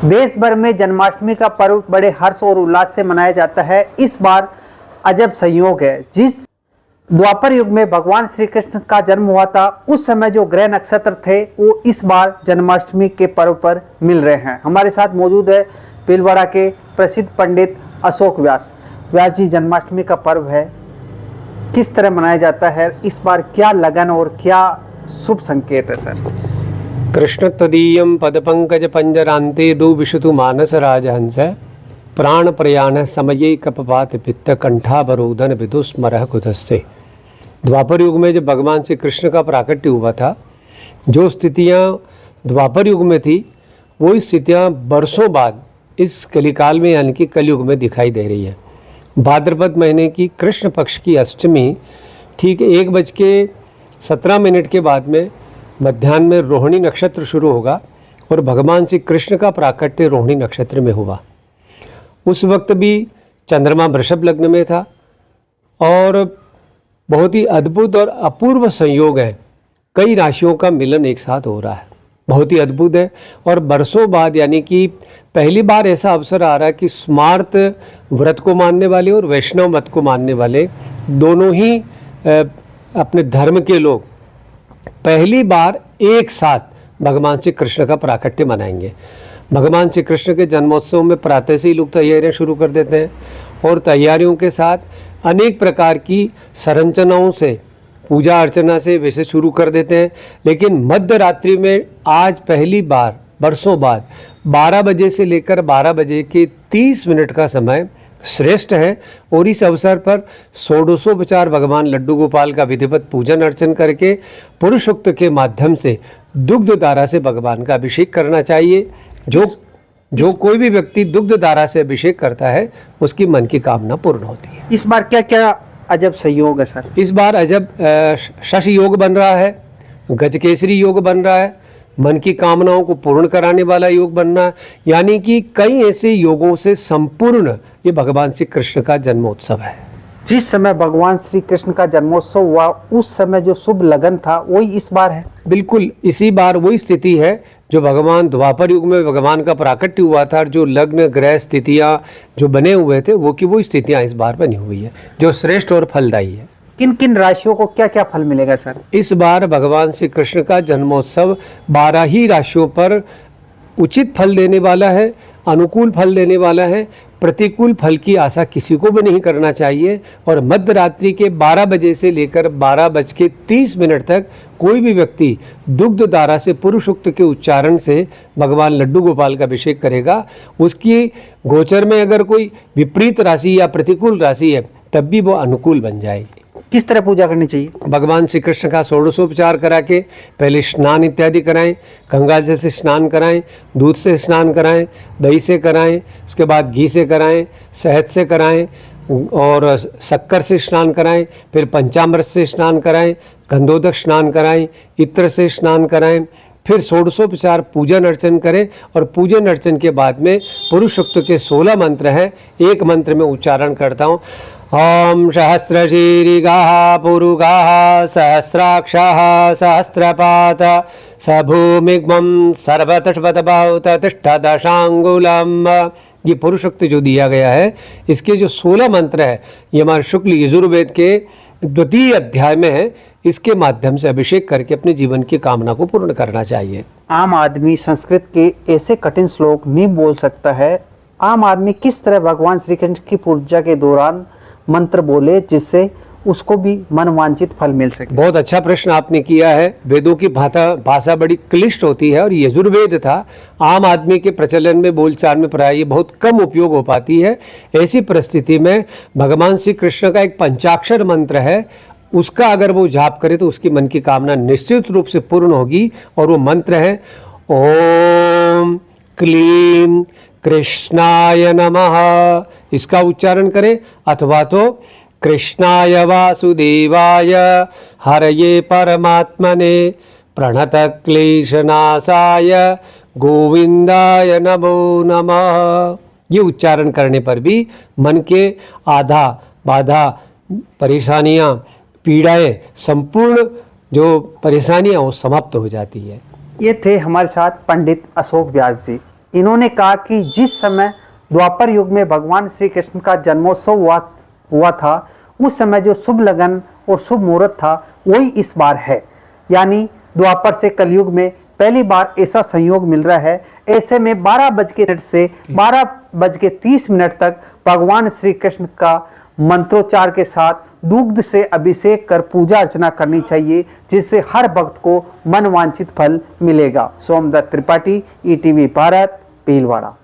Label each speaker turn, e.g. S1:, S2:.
S1: देश भर में जन्माष्टमी का पर्व बड़े हर्ष और उल्लास से मनाया जाता है। इस बार अजब संयोग है, जिस द्वापर युग में भगवान श्री कृष्ण का जन्म हुआ था, उस समय जो ग्रह नक्षत्र थे वो इस बार जन्माष्टमी के पर्व पर मिल रहे हैं। हमारे साथ मौजूद है भीलवाड़ा के प्रसिद्ध पंडित अशोक व्यास। व्यास जी, जन्माष्टमी का पर्व है, किस तरह मनाया जाता है? इस बार क्या लगन और क्या शुभ संकेत है सर?
S2: कृष्ण तदीयं पदपंकज पंजरांते दो विशुतु मानस राजहंस प्राण प्रयाण समये कपपात पित्त कंठावरोधन विदुस्मरः कुतस्ते। द्वापर युग में जब भगवान श्री कृष्ण का प्राकट्य हुआ था, जो स्थितियाँ द्वापर युग में थी वही स्थितियाँ बरसों बाद इस कलिकाल में यानी कि कलयुग में दिखाई दे रही है। भाद्रपद महीने की कृष्ण पक्ष की अष्टमी ठीक 1:17 के बाद में मध्याह्न में रोहिणी नक्षत्र शुरू होगा और भगवान श्री कृष्ण का प्राकट्य रोहिणी नक्षत्र में हुआ। उस वक्त भी चंद्रमा वृषभ लग्न में था और बहुत ही अद्भुत और अपूर्व संयोग है। कई राशियों का मिलन एक साथ हो रहा है, बहुत ही अद्भुत है। और बरसों बाद यानी कि पहली बार ऐसा अवसर आ रहा है कि स्मार्त व्रत को मानने वाले और वैष्णव मत को मानने वाले दोनों ही अपने धर्म के लोग पहली बार एक साथ भगवान श्री कृष्ण का प्राकट्य मनाएंगे। भगवान श्री कृष्ण के जन्मोत्सव में प्रातः से ही लोग तैयारियां शुरू कर देते हैं और तैयारियों के साथ अनेक प्रकार की संरचनाओं से, पूजा अर्चना से वैसे शुरू कर देते हैं। लेकिन मध्य रात्रि में आज पहली बार बरसों बाद 12 बजे से लेकर 12 बजे के 30 मिनट का समय श्रेष्ठ है और इस अवसर पर षोडशोपचार भगवान लड्डू गोपाल का विधिवत पूजन अर्चन करके पुरुषोक्त के माध्यम से दुग्ध धारा से भगवान का अभिषेक करना चाहिए। जो कोई भी व्यक्ति दुग्ध धारा से अभिषेक करता है उसकी मन की कामना पूर्ण होती है।
S1: इस बार क्या क्या अजब संयोग है सर?
S2: इस बार अजब शशि योग बन रहा है, गजकेसरी योग बन रहा है, मन की कामनाओं को पूर्ण कराने वाला योग बनना, यानी कि कई ऐसे योगों से संपूर्ण ये भगवान श्री कृष्ण का जन्मोत्सव है।
S1: जिस समय भगवान श्री कृष्ण का जन्मोत्सव हुआ उस समय जो शुभ लगन था वही इस बार है।
S2: बिल्कुल इसी बार वही स्थिति है जो भगवान द्वापर युग में भगवान का प्राकट्य हुआ था। जो लग्न ग्रह स्थितियाँ जो बने हुए थे वो की वही स्थितियाँ इस बार बनी हुई है जो श्रेष्ठ और फलदायी है।
S1: किन किन राशियों को क्या क्या फल मिलेगा सर?
S2: इस बार भगवान श्री कृष्ण का जन्मोत्सव 12 ही राशियों पर उचित फल देने वाला है, अनुकूल फल देने वाला है। प्रतिकूल फल की आशा किसी को भी नहीं करना चाहिए। और मध्य रात्रि के 12 बजे से लेकर 12:30 तक कोई भी व्यक्ति दुग्ध धारा से पुरुषोक्त के उच्चारण से भगवान लड्डू गोपाल का अभिषेक करेगा, उसकी गोचर में अगर कोई विपरीत राशि या प्रतिकूल राशि है तब भी वो अनुकूल बन जाएगी।
S1: किस तरह पूजा करनी चाहिए?
S2: भगवान श्री कृष्ण का षोडशोपचार करा के पहले स्नान इत्यादि कराएं, गंगा जल से स्नान कराएं, दूध से स्नान कराएं, दही से कराएं, उसके बाद घी से कराएं, शहद से कराएं और शक्कर से स्नान कराएं, फिर पंचामृत से स्नान कराएं, गंधोदक स्नान कराएं, इत्र से स्नान कराएं, फिर षोडशोपचार पूजन अर्चन करें। और पूजन अर्चन के बाद में पुरुषोक्त के 16 मंत्र हैं, एक मंत्र में उच्चारण करता हूँ। ओम सहस्रशीरिगाः पुरुगाः सहस्राक्षाः सहस्रपात सभूमिग्मं सर्वतश्वतबाहुत तिष्ठदशांगुलम्। ये पुरुषोक्त जो दिया गया है, इसके जो 16 मंत्र है ये हमारे शुक्ल यजुर्वेद के 2य अध्याय में है। इसके माध्यम से अभिषेक करके अपने जीवन की कामना को पूर्ण करना चाहिए।
S1: आम आदमी संस्कृत के ऐसे कठिन श्लोक नहीं बोल सकता है, आम आदमी किस तरह भगवान श्री कृष्ण की पूजा के दौरान मंत्र बोले जिससे उसको भी मनवांछित फल मिल सके?
S2: बहुत अच्छा प्रश्न आपने किया है। वेदों की भाषा बड़ी क्लिष्ट होती है और यजुर्वेद था, आम आदमी के प्रचलन में बोलचाल में प्राय ये बहुत कम उपयोग हो पाती है। ऐसी परिस्थिति में भगवान श्री कृष्ण का एक पंचाक्षर मंत्र है, उसका अगर वो जाप करे तो उसकी मन की कामना निश्चित रूप से पूर्ण होगी। और वो मंत्र है ओम क्लीम कृष्णाय नमः। इसका उच्चारण करें अथवा तो कृष्णाय वासुदेवाय हरये परमात्मने प्रणत क्लेशनाशाय गोविंदाय नमो नमः। ये उच्चारण करने पर भी मन के आधा बाधा परेशानियां पीड़ाएं संपूर्ण जो परेशानियां वो समाप्त हो जाती है।
S1: ये थे हमारे साथ पंडित अशोक व्यास जी। इन्होंने कहा कि जिस समय द्वापर युग में भगवान श्री कृष्ण का जन्मोत्सव हुआ था, उस समय जो शुभ लगन और शुभ मुहूर्त था वही इस बार है। यानी द्वापर से कलयुग में पहली बार ऐसा संयोग मिल रहा है। ऐसे में 12:00 से 12:30 तक भगवान श्री कृष्ण का मंत्रोच्चार के साथ दुग्ध से अभिषेक कर पूजा अर्चना करनी चाहिए, जिससे हर भक्त को मनवांछित फल मिलेगा। सोमदत्त त्रिपाठी, ईटीवी भारत, भीलवाड़ा।